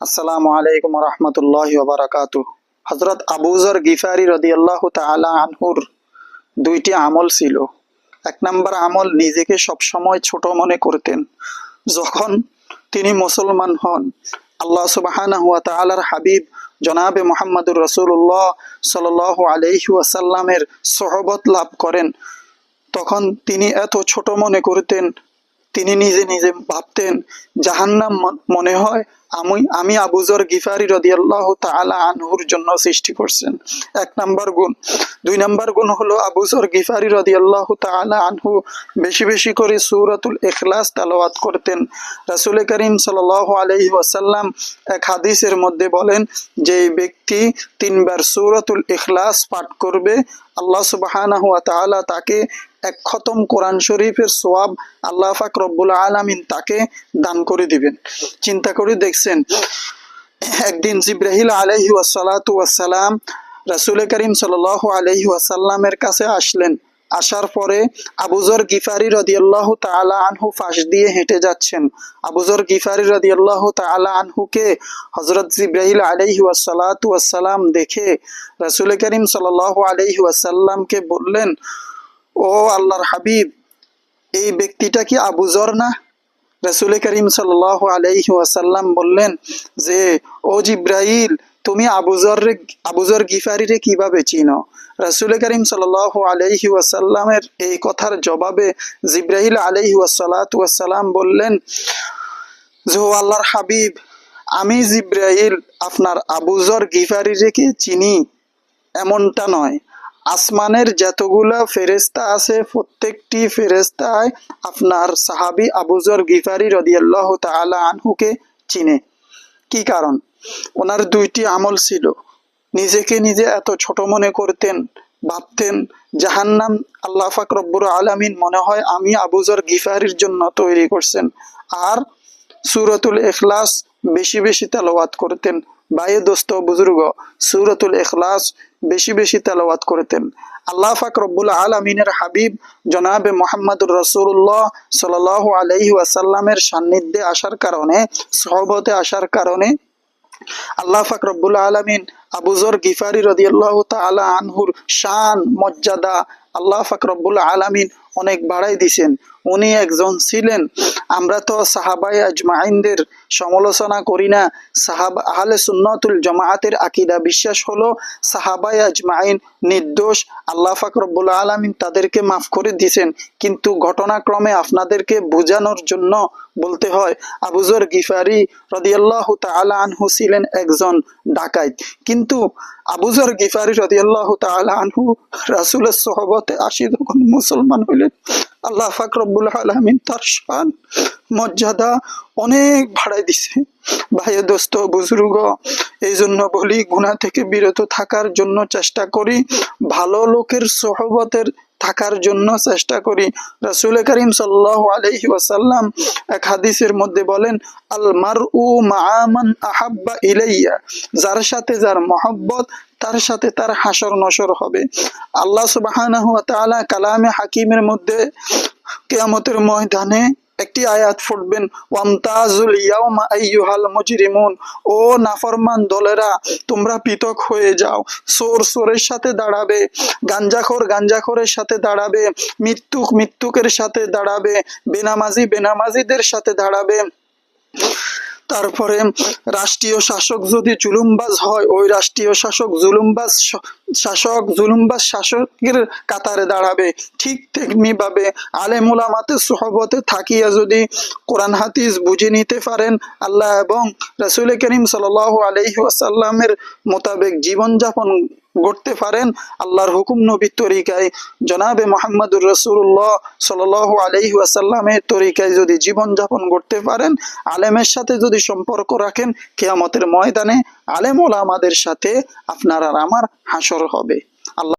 আসসালামু আলাইকুম রহমতুল্লাহি ওয়া বারাকাতুহু। হযরত আবু যর গিফারি রাদিয়াল্লাহু তাআলা আনহুর দুইটি আমল ছিল। এক নম্বর আমল, নিজেকে সবসময় ছোট মনে করতেন। যখন তিনি মুসলমান হন, আল্লাহ সুবহানাহু ওয়া তাআলার হাবিব জনাবে মুহাম্মদুর রাসূলুল্লাহ সাল্লাল্লাহু আলাইহি ওয়াসাল্লামের সোহবত লাভ করেন, তখন তিনি এত ছোট মনে করতেন, তিনি নিজে নিজে ভাবতেন জাহান্নাম মনে হয় আমি আবু যর গিফারি রাদিয়াল্লাহু তাআলা আনহুর জন্য সৃষ্টি করছেন। এক নাম্বার গুণ। দুই নাম্বার গুণ হলো, আবু যর গিফারি রাদিয়াল্লাহু তাআলা আনহু বেশি বেশি করে সূরাতুল ইখলাস তেলাওয়াত করতেন। রাসূল করিম সাল্লাল্লাহু আলাইহি ওয়াসাল্লাম এক হাদিসের মধ্যে বলেন, যে ব্যক্তি তিনবার সূরাতুল ইখলাস পাঠ করবে, আল্লাহ সুবহানাহু ওয়া তাআলা তাকে এক খতম কোরআন শরীফের সওয়াব আল্লাহ পাক রব্বুল আলামিন তাকে দান করে দিবেন। চিন্তা করে দেখছেন, একদিন জিবরাইল আলাইহি ওয়াসসালাতু ওয়াসসালাম রাসূল করিম সাল্লাল্লাহু আলাইহি ওয়াসাল্লামের কাছে আসলেন। আসার পরে আবু যর গিফারি রাদিয়াল্লাহু তাআলা আনহু পাশ দিয়ে হেঁটে যাচ্ছেন। আবু যর গিফারি রাদিয়াল্লাহু তাআলা আনহুকে হযরত জিবরাইল আলাইহি ওয়াসসালাতু ওয়াসসালাম দেখে রাসূল করিম সাল্লাল্লাহু আলাইহি ওয়াসাল্লামকে বললেন, ও আল্লাহর হাবিব, এই ব্যক্তিটা কি আবু যর না? রাসূল করিম সাল্লাল্লাহু আলাইহি ওয়াসাল্লাম বললেন যে, ও জিবরাইল, তুমি আবু যর গিফারিরে কিভাবে চিনো? রাসূল করিম সাল্লাল্লাহু আলাইহি ওয়াসাল্লামের এই কথার জবাবে জিবরাইল আলাইহি ওয়াসসালাতু ওয়াসসালাম বললেন যে, ও আল্লাহর হাবিব, আমি জিবরাইল আপনার আবু যর গিফারিরে কে চিনি এমনটা নয়। আসমানের যতগুলা ফেরেশতা আছে, প্রত্যেকটি ফেরেশতায় আপনার সাহাবী আবু যর গিফারি রাদিয়াল্লাহু তাআলা আনহুকে চিনে। কি কারণ? ওনার দুইটি আমল ছিল। নিজেকে নিজে এত ছোট মনে করতেন, ভাবতেন জাহান্নাম আল্লাহ পাক রব্বুল আলামিন মনে হয় আমি আবু যর গিফারির জন্য তৈরি করছেন। আর সূরাতুল ইখলাস বেশি বেশি তেলাওয়াত করতেন। ভাই দোস্ত বুজুর্গ, সূরাতুল ইখলাস বেশি বেশি তেলাওয়াত করতেন। আল্লাহ পাক রব্বুল আলামিনের হাবিব জনাবে মুহাম্মদুর রাসূলুল্লাহ সাল্লাল্লাহু আলাইহি ওয়াসাল্লামের সান্নিধ্যে আসার কারণে, সোহবতে আসার কারণে আল্লাহ পাক রব্বুল আলামিন আবু যর গিফারি রাদিয়াল্লাহু তাআলা আনহুর শান মর্যাদা আল্লাহ পাক রব্বুল আলামিন অনেক বাড়াই দিয়েছেন। উনি একজন ছিলেন, আমরা তো সাহাবায়ে আজমাইনদের সমালোচনা করি না। আহলে সুন্নাতুল জামাআতের আকীদা বিশ্বাস হলো সাহাবায়ে আজমাইন নির্দোষ, আল্লাহ পাক রব্বুল আলামিন তাদেরকে মাফ করে দিয়েছেন। কিন্তু ঘটনাক্রমে আপনাদেরকে বোঝানোর জন্য বলতে হয়, আবু যর গিফারি রাদিয়াল্লাহু তাআলা আনহু ছিলেন একজন ডাকাত। কিন্তু আবু যর গিফারি রাদিয়াল্লাহু তাআলা আনহু রাসূলের সোহবতে আসি যখন মুসলমান হইলেন, আল্লাহ পাক রব্বুল আলামিন তার শান মর্যাদা অনেক বাড়াই দিছে। ভাই দোস্ত বুজুর্গ, এই জন্য বলি, গুনাহ থেকে বিরত থাকার জন্য চেষ্টা করি, ভালো লোকের সোহবতের থাকার জন্য চেষ্টা করি। রাসূল করিম সাল্লাল্লাহু আলাইহি ওয়াসাল্লাম এক হাদিসের মধ্যে বলেন, আল মারউ মাআ মান আহাব্বা ইলাইয়া, যার সাথে যার মহব্বত তার সাথে তার হাসর নসর হবে। আল্লাহ সুবহানাহু ওয়া তাআলা কালামে হাকিমের মধ্যে কিয়ামতের ময়দানে একটি আয়াত পড়বেন, ওয়ামতাজুল ইয়াউমা আইয়ুহাল মুজরিমুন, ও নাফরমান দলেরা তোমরা পৃথক হয়ে যাও। চোর চোরের সাথে দাঁড়াবে, গাঞ্জাখোর গাঞ্জাখোরের সাথে দাঁড়াবে, মৃত্যুক মৃত্যুকের সাথে দাঁড়াবে, বেনামাজি বেনামাজিদের সাথে দাঁড়াবে। তারপরে রাষ্ট্রীয় শাসক যদি জুলুমবাজ হয়, ওই রাষ্ট্রীয় শাসক জুলুমবাজ শাসকের কাতারে দাঁড়াবে। ঠিক তেমনি ভাবে আলেম উলামাতে সোহবতে থাকিয়া যদি কোরআন হাদিস বুঝে নিতে পারেন, আল্লাহ এবং রাসূল করিম সাল্লাল্লাহু আলাইহি ওয়াসাল্লামের মোতাবেক জীবনযাপন করতে পারেন, আল্লাহর হুকুম নবীর তরিকায় জনাবে মুহাম্মদুর রাসূলুল্লাহ সাল্লাল্লাহু আলাইহি ওয়াসাল্লামের তরিকায় যদি জীবনযাপন করতে পারেন, আলেমের সাথে যদি সম্পর্ক রাখেন, কিয়ামতের ময়দানে আলেম ওলামাদের সাথে আপনার আর আমার হাসর হবে। আল্লাহ